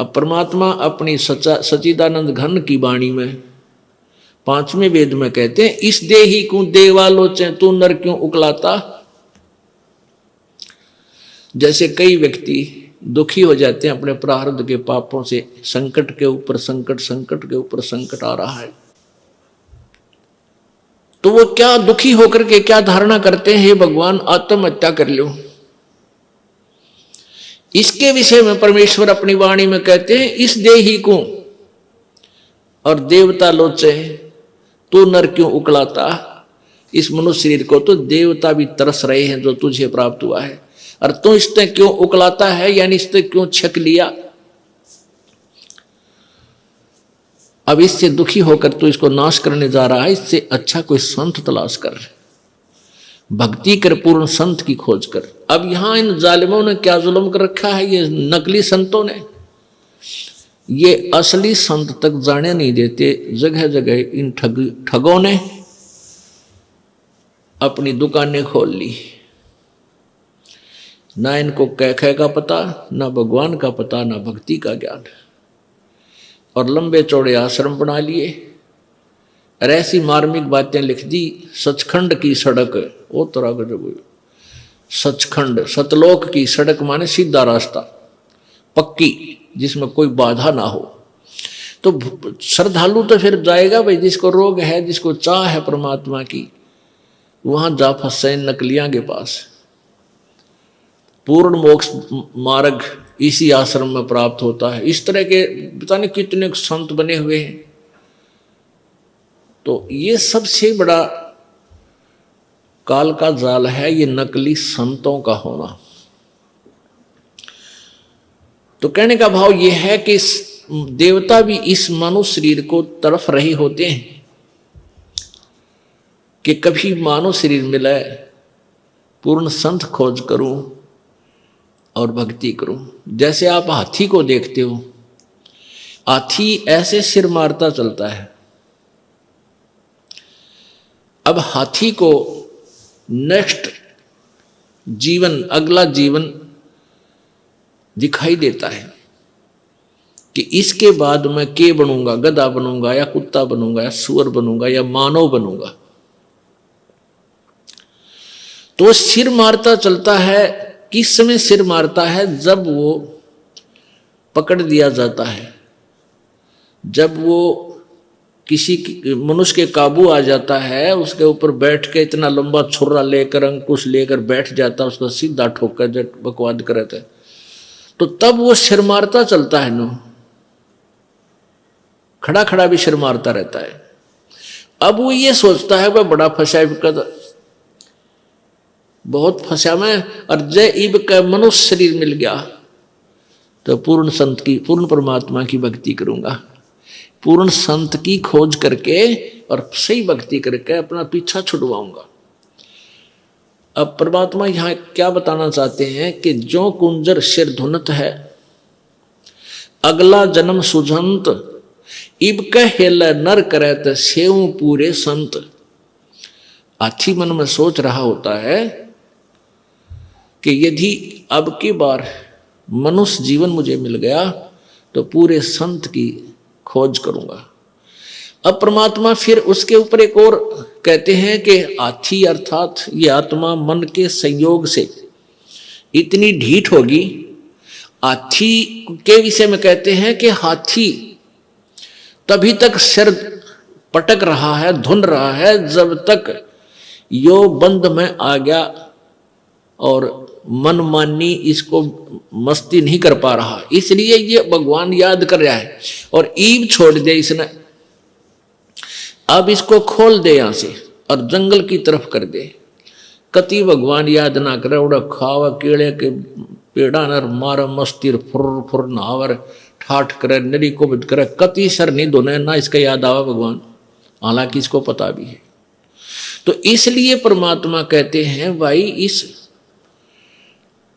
अब परमात्मा अपनी सच्चिदानंद घन की वाणी में 5वें वेद में कहते हैं, इस देही को देवालोचे तू नर क्यों उकलाता। जैसे कई व्यक्ति दुखी हो जाते हैं अपने प्रारब्ध के पापों से, संकट के ऊपर संकट, संकट के ऊपर संकट आ रहा है, तो वो क्या दुखी होकर के क्या धारणा करते हैं, हे भगवान आत्महत्या कर लो। इसके विषय में परमेश्वर अपनी वाणी में कहते हैं, इस देही को और देवता लोचे तू नर क्यों उकलाता। इस मनुष्य शरीर को तो देवता भी तरस रहे हैं जो तुझे प्राप्त हुआ है, और तू इससे क्यों उकलाता है, यानी इससे क्यों छक लिया। अब इससे दुखी होकर तू इसको नाश करने जा रहा है, इससे अच्छा कोई संत तलाश कर, भक्ति कर, पूर्ण संत की खोज कर। अब यहां इन जालिमों ने क्या जुल्म कर रखा है, ये नकली संतों ने, ये असली संत तक जाने नहीं देते। जगह जगह इन ठगों ने अपनी दुकानें खोल ली, ना इनको कह का पता, ना भगवान का पता, ना भक्ति का ज्ञान, और लंबे चौड़े आश्रम बना लिए और ऐसी मार्मिक बातें लिख दी। सचखंड की सड़क, वो तरह का जो सचखंड, सतलोक की सड़क माने सीधा रास्ता, पक्की, जिसमें कोई बाधा ना हो। तो श्रद्धालु तो फिर जाएगा भाई, जिसको रोग है, जिसको चाह है परमात्मा की, वहां जा फंसे नकलियां के पास। पूर्ण मोक्ष मार्ग इसी आश्रम में प्राप्त होता है। इस तरह के पता नहीं कितने संत बने हुए हैं। तो ये सबसे बड़ा काल का जाल है, ये नकली संतों का होना। तो कहने का भाव ये है कि देवता भी इस मानव शरीर को तरफ रहे होते हैं कि कभी मानव शरीर मिले, पूर्ण संत खोज करूं और भक्ति करूं। जैसे आप हाथी को देखते हो, हाथी ऐसे सिर मारता चलता है। अब हाथी को नेक्स्ट जीवन, अगला जीवन दिखाई देता है कि इसके बाद मैं के बनूंगा, गधा बनूंगा या कुत्ता बनूंगा या सुअर बनूंगा या मानव बनूंगा। तो सिर मारता चलता है। किस समय सिर मारता है? जब वो पकड़ दिया जाता है, जब वो किसी मनुष्य के काबू आ जाता है, उसके ऊपर बैठ के इतना लंबा छुरा लेकर, अंकुश लेकर बैठ जाता है, उसका सीधा ठोकर जब बकवाद करता है, तो तब वो सिर मारता चलता है। नो खड़ा खड़ा भी सिर मारता रहता है। अब वो ये सोचता है वह बड़ा फंसा, बहुत फंसा मैं, और जय इब का मनुष्य शरीर मिल गया तो पूर्ण संत की, पूर्ण परमात्मा की भक्ति करूंगा। पूर्ण संत की खोज करके और सही भक्ति करके अपना पीछा छुड़वाऊंगा। अब परमात्मा यहां क्या बताना चाहते हैं कि जो कुंजर सिर धुनत है, अगला जन्म सुझंत, इब कहेल नर करत सेव पूरे संत। हाथी मन में सोच रहा होता है कि यदि अब की बार मनुष्य जीवन मुझे मिल गया तो पूरे संत की खोज करूंगा। अब परमात्मा फिर उसके ऊपर एक और कहते हैं कि हाथी अर्थात ये आत्मा मन के संयोग से इतनी ढीठ होगी। हाथी के विषय में कहते हैं कि हाथी तभी तक सिर पटक रहा है, धुन रहा है, जब तक यो बंद में आ गया और मनमानी इसको मस्ती नहीं कर पा रहा। इसलिए ये भगवान याद कर रहा है और ईब छोड़ दे इसने। अब इसको खोल दे यहां से और जंगल की तरफ कर दे। कति भगवान याद ना करे, उड़ा खावा केड़े के पेड़ा नर मार मस्ती फुर फुर नहावर ठाठ करे, नरी को बिद करे, कति सर नहीं धोने ना इसका याद आवा भगवान, हालांकि इसको पता भी है। तो इसलिए परमात्मा कहते हैं भाई इस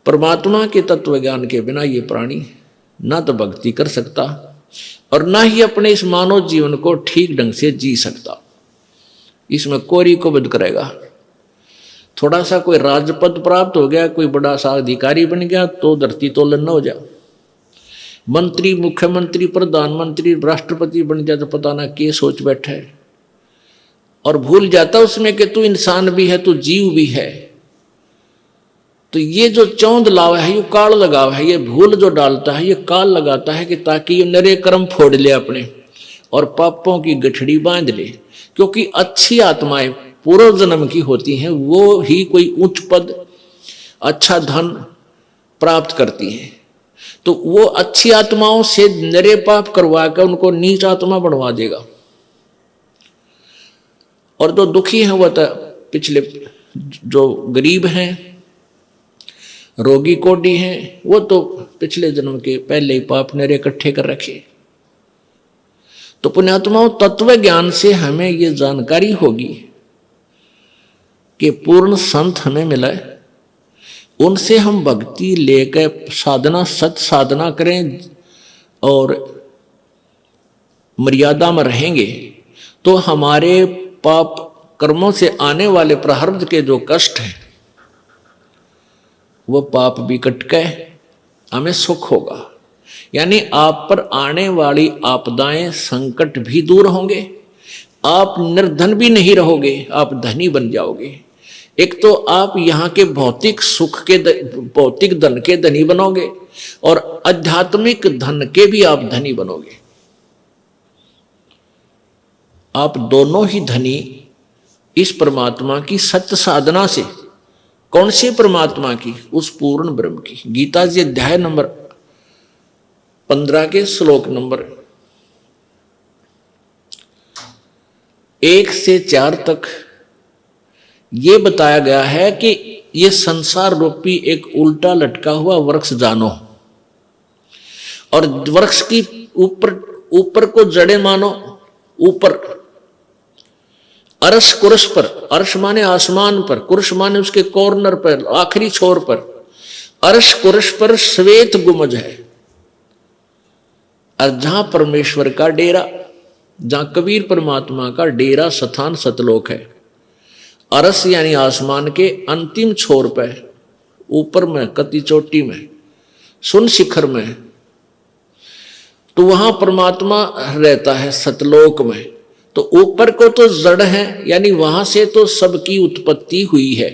परमात्मा के तत्व ज्ञान के बिना ये प्राणी ना तो भक्ति कर सकता और ना ही अपने इस मानव जीवन को ठीक ढंग से जी सकता। इसमें कोरी को बद करेगा। थोड़ा सा कोई राजपद प्राप्त हो गया, कोई बड़ा सा अधिकारी बन गया तो धरती तोलन न हो जा। मंत्री, मुख्यमंत्री, प्रधानमंत्री, राष्ट्रपति बन जाए तो पता ना क्या सोच बैठा है, और भूल जाता उसमें कि तू इंसान भी है, तू जीव भी है। तो ये जो चौंध लावा है, ये काल लगावा है, ये भूल जो डालता है, ये काल लगाता है कि ताकि ये नरे कर्म फोड़ ले अपने और पापों की गठड़ी बांध ले। क्योंकि अच्छी आत्माएं पूर्व जन्म की होती हैं, वो ही कोई उच्च पद, अच्छा धन प्राप्त करती हैं। तो वो अच्छी आत्माओं से नरे पाप करवा कर उनको नीच आत्मा बनवा देगा। और जो दुखी हैं, वह तो पिछले जो गरीब हैं, रोगी कोडी हैं, वो तो पिछले जन्म के पहले ही पाप नरे इकट्ठे कर रखे। तो पुण्यात्माओं, तत्व ज्ञान से हमें ये जानकारी होगी कि पूर्ण संत हमें मिला है, उनसे हम भक्ति लेकर साधना, सत साधना करें और मर्यादा में रहेंगे तो हमारे पाप कर्मों से आने वाले प्रारब्ध के जो कष्ट हैं वो पाप भी कट के हमें सुख होगा। यानी आप पर आने वाली आपदाएं, संकट भी दूर होंगे, आप निर्धन भी नहीं रहोगे, आप धनी बन जाओगे। एक तो आप यहाँ के भौतिक सुख के, भौतिक धन के धनी बनोगे और आध्यात्मिक धन के भी आप धनी बनोगे। आप दोनों ही धनी इस परमात्मा की सत्य साधना से। कौन से परमात्मा की? उस पूर्ण ब्रह्म की। गीता जी अध्याय नंबर 15 के श्लोक नंबर 1 से 4 तक ये बताया गया है कि ये संसार रूपी एक उल्टा लटका हुआ वृक्ष जानो, और वृक्ष की ऊपर को जड़े मानो, ऊपर अर्श कुर्श पर, अर्श माने आसमान पर, कुर्श माने उसके कॉर्नर पर, आखिरी छोर पर, अर्श कुर्श पर श्वेत गुमज है। और जहां परमेश्वर का डेरा, जहां कबीर परमात्मा का डेरा स्थान सतलोक है, अरस यानी आसमान के अंतिम छोर पर, ऊपर में, कति चोटी में, सुन शिखर में, तो वहां परमात्मा रहता है सतलोक में। तो ऊपर को तो जड़ है, यानी वहां से तो सबकी उत्पत्ति हुई है,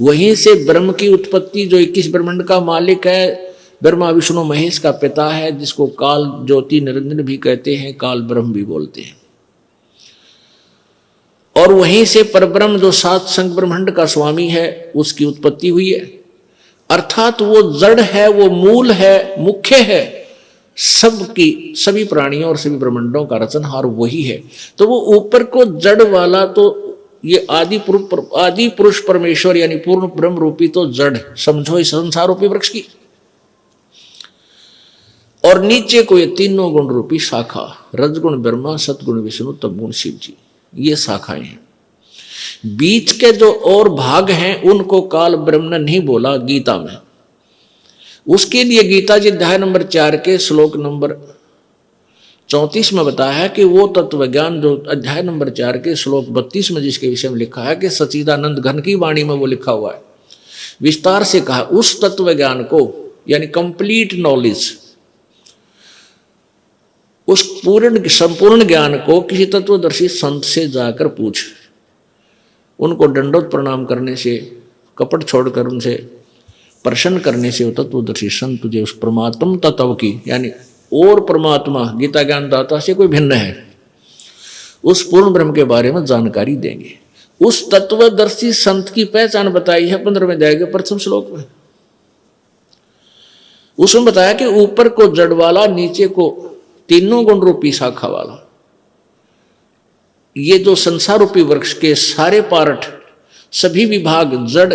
वहीं से ब्रह्म की उत्पत्ति, जो 21 ब्रह्मांड का मालिक है, ब्रह्मा विष्णु महेश का पिता है, जिसको काल ज्योति निरंजन भी कहते हैं, काल ब्रह्म भी बोलते हैं। और वहीं से परब्रह्म जो 7 संग ब्रह्मांड का स्वामी है, उसकी उत्पत्ति हुई है। अर्थात वो जड़ है, वो मूल है, मुख्य है, सबकी, सभी प्राणियों और सभी ब्रह्मांडों का रचनहार वही है। तो वो ऊपर को जड़ वाला, तो ये आदि पुरुष परमेश्वर यानी पूर्ण ब्रह्म रूपी तो जड़ समझो इस संसार रूपी वृक्ष की, और नीचे को ये तीनों गुण रूपी शाखा, रजगुण ब्रह्मा, सतगुण विष्णु, तमगुण शिव जी, ये शाखाएं हैं। बीच के जो और भाग हैं उनको काल ब्रह्म ने नहीं बोला गीता में। उसके लिए गीता जी अध्याय नंबर 4 के श्लोक नंबर 34 में बताया है कि वो तत्व ज्ञान जो अध्याय नंबर 4 के श्लोक 32 में जिसके विषय में लिखा है कि सच्चिदानंद घन की वाणी में वो लिखा हुआ है, विस्तार से कहा, उस तत्व ज्ञान को यानी कंप्लीट नॉलेज, उस पूर्ण संपूर्ण ज्ञान को किसी तत्वदर्शी संत से जाकर पूछ। उनको दंडोत प्रणाम करने से, कपट छोड़कर उनसे प्रसन्न करने से वो तत्वदर्शी संत तुझे उस परमात्म तत्व की, यानी और परमात्मा गीता ज्ञान दाता से कोई भिन्न है, उस पूर्ण ब्रह्म के बारे में जानकारी देंगे। उस तत्वदर्शी संत की पहचान बताई है 15वें अध्याय के प्रथम श्लोक में। उसमें बताया कि ऊपर को जड़ वाला, नीचे को तीनों गुण रूपी शाखा वाला, ये जो संसार रूपी वृक्ष के सारे पार्ट, सभी विभाग, जड़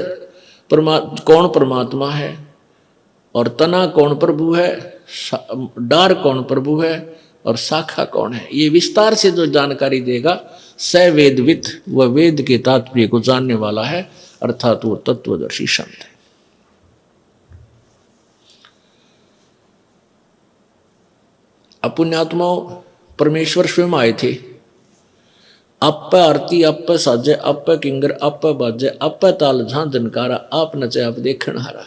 कौन परमात्मा है, और तना कौन प्रभु है, डार कौन प्रभु है, और शाखा कौन है, ये विस्तार से जो जानकारी देगा स वेदवित, वह वेद के तात्पर्य को जानने वाला है, अर्थात वो तत्वदर्शी संत है। पुण्यात्माओं, परमेश्वर स्वयं आए थे, अप आरती अप साजे, अप किंगर अप बाजे, अप ताल झां जनकारा, आप नचे आप देखण हारा।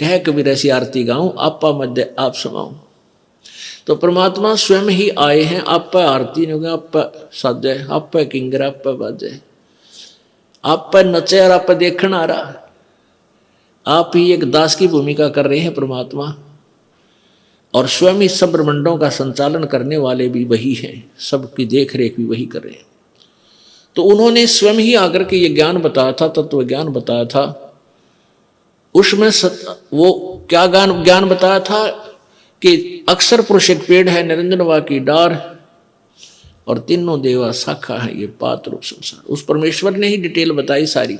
कह कबीर ऐसी आरती गाऊं, आपा मध्य आप समाऊं। तो परमात्मा स्वयं ही आए हैं, आपा आरती नहीं होगी, आपा साजे, आपा किंगर, आपा बाजे, आपा नचे और आपा देखण आ रहा। आप ही एक दास की भूमिका कर रहे हैं परमात्मा, और स्वयं ही सब ब्रह्मांडों का संचालन करने वाले भी वही हैं, सबकी देख रेख भी वही कर रहे हैं। तो उन्होंने स्वयं ही आकर के ये ज्ञान बताया था, तत्व ज्ञान बताया था। उसमें वो क्या ज्ञान बताया था कि अक्षर पुरुष एक पेड़ है, निरंजनवा की डार, और तीनों देवा शाखा है, ये पात रूप संसार। उस परमेश्वर ने ही डिटेल बताई सारी।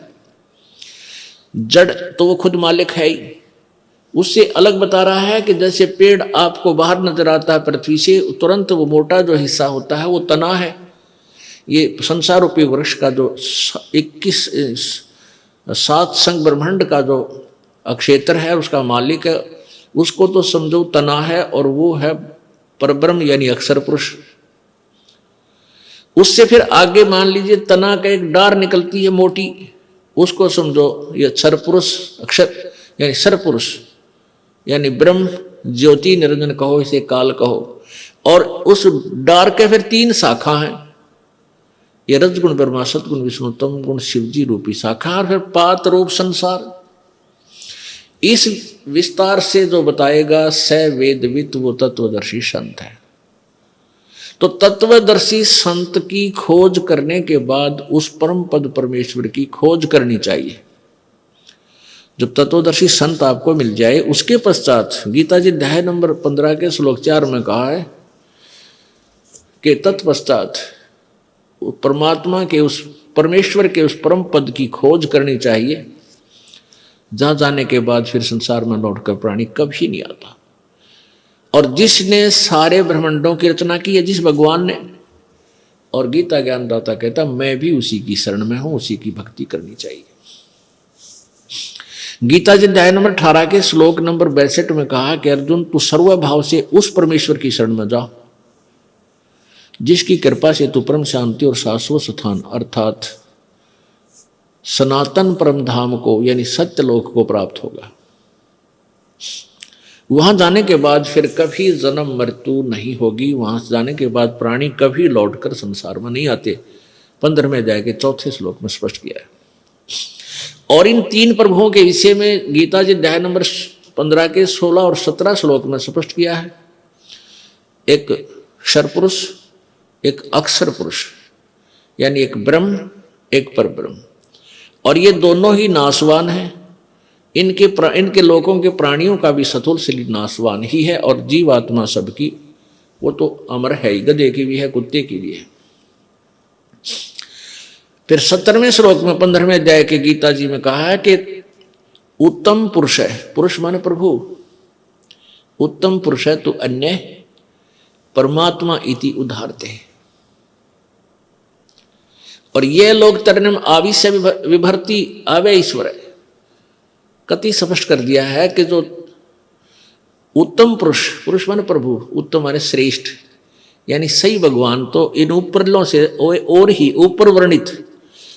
जड़ तो वो खुद मालिक है ही, उससे अलग बता रहा है कि जैसे पेड़ आपको बाहर नजर आता है पृथ्वी से, तुरंत वो मोटा जो हिस्सा होता है वो तना है। ये संसार रूपी वृक्ष का जो 7 संग ब्रह्मांड का जो अक्षेत्र है, उसका मालिक है, उसको तो समझो तना है, और वो है परब्रह्म यानी अक्षर पुरुष। उससे फिर आगे मान लीजिए तना का एक डार निकलती है मोटी, उसको समझो ये अक्षर पुरुष, अक्षर यानी सर पुरुष यानी ब्रह्म ज्योति निरंजन कहो, इसे काल कहो। और उस डार के फिर 3 शाखा हैं, ये रजगुण ब्रह्मा, सतगुण विष्णु, तम गुण शिवजी रूपी शाखा, और फिर पात रूप संसार। इस विस्तार से जो बताएगा स वेदवित, वो तत्वदर्शी संत है। तो तत्वदर्शी संत की खोज करने के बाद उस परम पद परमेश्वर की खोज करनी चाहिए। जब तत्वदर्शी संत आपको मिल जाए, उसके पश्चात गीता जी अध्याय नंबर 15 के श्लोक 4 में कहा है कि तत्पश्चात परमात्मा के, उस परमेश्वर के उस परम पद की खोज करनी चाहिए, जहां जाने के बाद फिर संसार में लौटकर प्राणी कभी नहीं आता। और जिसने सारे ब्रह्मांडों की रचना की है, जिस भगवान ने, और गीता ज्ञानदाता कहता मैं भी उसी की शरण में हूं, उसी की भक्ति करनी चाहिए। गीता जी अध्याय नंबर 18 के श्लोक नंबर 62 में कहा कि अर्जुन तू सर्वभाव से उस परमेश्वर की शरण में जा, जिसकी कृपा से तू परम शांति और शाश्वत स्थान अर्थात सनातन परम धाम को यानी सत्यलोक को प्राप्त होगा। वहां जाने के बाद फिर कभी जन्म मृत्यु नहीं होगी। वहां जाने के बाद प्राणी कभी लौटकर संसार में नहीं आते। 15वें अध्याय के 4थे श्लोक में स्पष्ट किया है। और इन 3 प्रभुओं के विषय में गीता जी अध्याय नंबर 15 के 16 और 17 श्लोक में स्पष्ट किया है। एक क्षर पुरुष, एक अक्षर पुरुष, यानी एक ब्रह्म, एक परब्रह्म, और ये दोनों ही नाशवान हैं। इनके लोगों के प्राणियों का भी सतुल शरीर नाशवान ही है, और जीवात्मा सबकी वो तो अमर है ही, गधे की भी है, कुत्ते की भी है। फिर 17वें श्लोक में 15वें अध्याय के गीता जी में कहा है कि उत्तम पुरुष है, पुरुष माने प्रभु, उत्तम पुरुष है तो अन्य परमात्मा इति उदाहरते। और ये लोग तरनम आविश्य विभर्ति आवे ईश्वर है, कति स्पष्ट कर दिया है कि जो उत्तम पुरुष, पुरुष माने प्रभु, उत्तम माने श्रेष्ठ यानी सही भगवान, तो इन ऊपरलों से और ही ऊपर वर्णित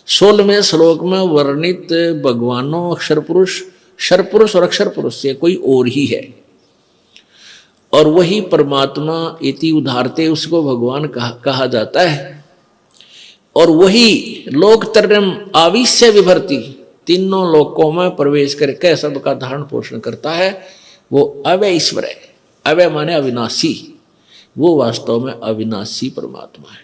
16वें श्लोक में वर्णित भगवानों अक्षर पुरुष, क्षर पुरुष और अक्षर पुरुष से कोई और ही है, और वही परमात्मा इति उदाहरते उसको भगवान कहा जाता है। और वही लोक तरम आविश्य विभर्ति, तीनों लोकों में प्रवेश करके सबका धारण पोषण करता है, वो अवय ईश्वर है। अवय माने अविनाशी, वो वास्तव में अविनाशी परमात्मा है।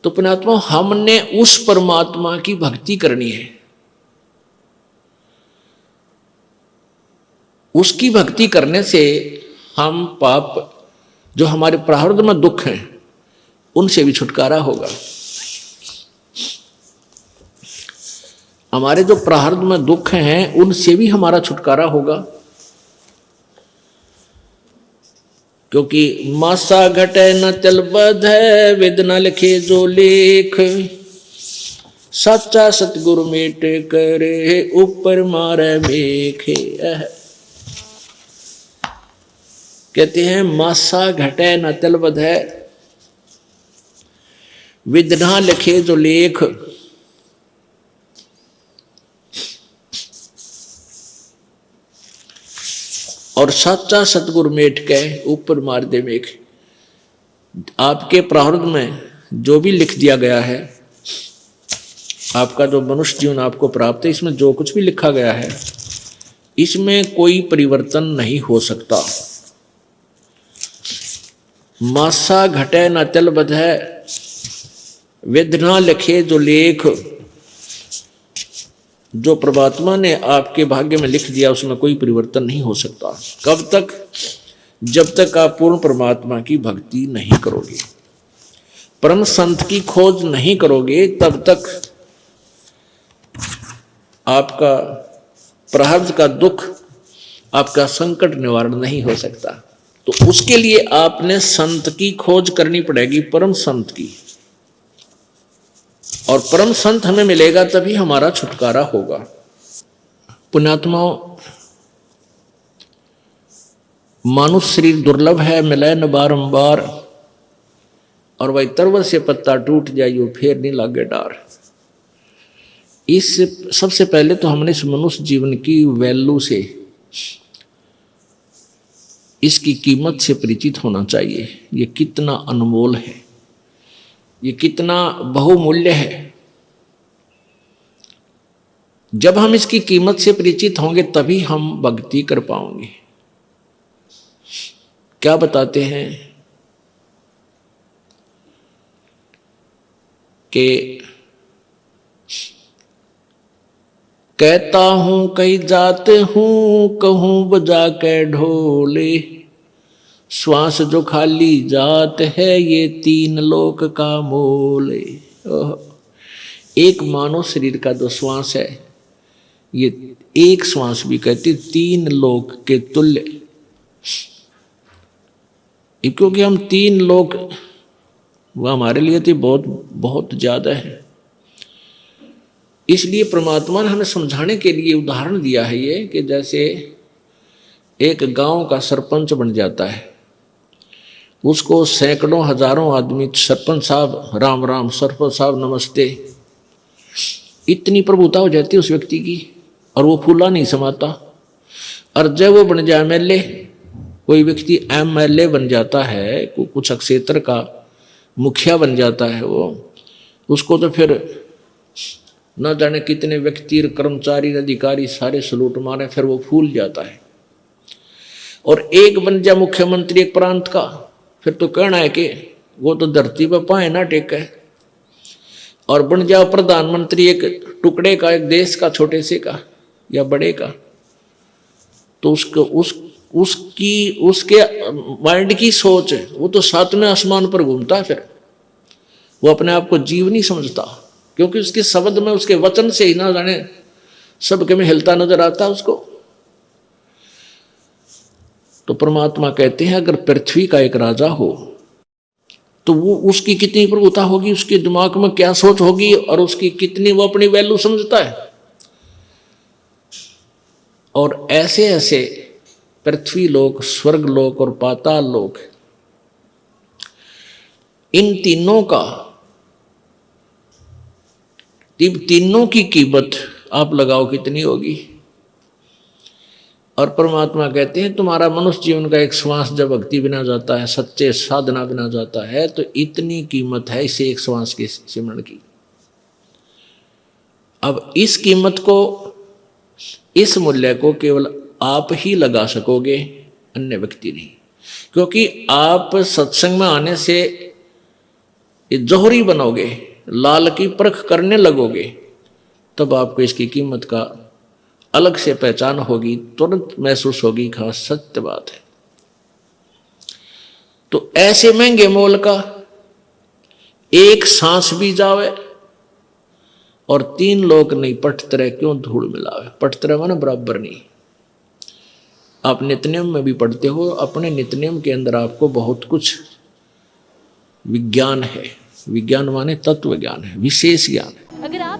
तो पुण्यात्मा हमने उस परमात्मा की भक्ति करनी है। उसकी भक्ति करने से हम पाप जो हमारे प्रारब्ध में दुख हैं उनसे भी छुटकारा होगा। हमारे जो प्रारब्ध में दुख हैं उनसे भी हमारा छुटकारा होगा, क्योंकि मासा घटे न चल बधे, वेद न लिखे जो लेख, सच्चा सतगुरु मेट करे ऊपर मारे मेखे। कहते हैं मासा घटे न चल बधे, वेद न लिखे जो लेख, और सच्चा सतगुरु मेट के ऊपर मार दे मेघ। आपके प्रारब्ध में जो भी लिख दिया गया है, आपका जो मनुष्य जीवन आपको प्राप्त है, इसमें जो कुछ भी लिखा गया है इसमें कोई परिवर्तन नहीं हो सकता। मासा घटे न चल बधै, वेदना लिखे जो लेख। जो परमात्मा ने आपके भाग्य में लिख दिया उसमें कोई परिवर्तन नहीं हो सकता। कब तक? जब तक आप पूर्ण परमात्मा की भक्ति नहीं करोगे, परम संत की खोज नहीं करोगे, तब तक आपका प्रारब्ध का दुख, आपका संकट निवारण नहीं हो सकता। तो उसके लिए आपने संत की खोज करनी पड़ेगी, परम संत की। और परम संत हमें मिलेगा तभी हमारा छुटकारा होगा। पुण्यात्माओं, मानुष शरीर दुर्लभ है, मिले न बारंबार, और वही तरवर से पत्ता टूट जाइयो फिर नहीं लागे डार। इस सबसे पहले तो हमने इस मनुष्य जीवन की वैल्यू से, इसकी कीमत से परिचित होना चाहिए। ये कितना अनमोल है, ये कितना बहुमूल्य है। जब हम इसकी कीमत से परिचित होंगे तभी हम भक्ति कर पाएंगे। क्या बताते हैं कि कहता हूं कई जात हूं, कहूं बजा के ढोले, श्वास जो खाली जात है ये तीन लोक का मोले। एक मानव शरीर का जो श्वास है, ये एक श्वास भी कहते तीन लोक के तुल्य। क्योंकि हम तीन लोक, वह हमारे लिए तो बहुत बहुत ज्यादा है। इसलिए परमात्मा ने हमें समझाने के लिए उदाहरण दिया है ये, कि जैसे एक गांव का सरपंच बन जाता है, उसको सैकड़ों हजारों आदमी सरपंच साहब राम राम, सरपंच साहब नमस्ते, इतनी प्रभुता हो जाती है उस व्यक्ति की, और वो फूला नहीं समाता। और जब वो बन जाए एमएलए, कोई व्यक्ति एमएलए बन जाता है, कुछ क्षेत्र का मुखिया बन जाता है वो, उसको तो फिर न जाने कितने व्यक्ति, कर्मचारी, अधिकारी सारे सलूट मारे, फिर वो फूल जाता है। और एक बन जाए मुख्यमंत्री एक प्रांत का, फिर तो कहना है कि वो तो धरती पर पाए ना टेके। और बन जाओ प्रधानमंत्री एक टुकड़े का, एक देश का, छोटे से का या बड़े का, तो उसके माइंड की सोच है, वो तो सातवें आसमान पर घूमता है। फिर वो अपने आप को जीव नहीं समझता, क्योंकि उसके शब्द में, उसके वचन से ही ना जाने सबके में हिलता नजर आता है उसको। तो परमात्मा कहते हैं अगर पृथ्वी का एक राजा हो तो वो, उसकी कितनी प्रभुता होगी, उसके दिमाग में क्या सोच होगी, और उसकी कितनी वो अपनी वैल्यू समझता है। और ऐसे ऐसे पृथ्वी लोक, स्वर्ग लोक और पाताल लोक, इन तीनों का, तीनों की कीमत आप लगाओ कितनी होगी। और परमात्मा कहते हैं तुम्हारा मनुष्य जीवन का एक श्वास जब भक्ति बिना जाता है, सच्चे साधना बिना जाता है, तो इतनी कीमत है इसे एक श्वास के सिमरण की। अब इस कीमत को, इस मूल्य को केवल आप ही लगा सकोगे, अन्य व्यक्ति नहीं। क्योंकि आप सत्संग में आने से जौहरी बनोगे, लाल की परख करने लगोगे, तब आपको इसकी कीमत का अलग से पहचान होगी, तुरंत महसूस होगी। खास सत्य बात है। तो ऐसे महंगे मोल का एक सांस भी जावे और तीन लोग नहीं पटतरे क्यों धूल मिलावे। पटतरे माने बराबर नहीं। आप नित्यनियम में भी पढ़ते हो, अपने नित्यनियम के अंदर आपको बहुत कुछ विज्ञान है। विज्ञान माने तत्व ज्ञान है, विशेष ज्ञान है। अगर आप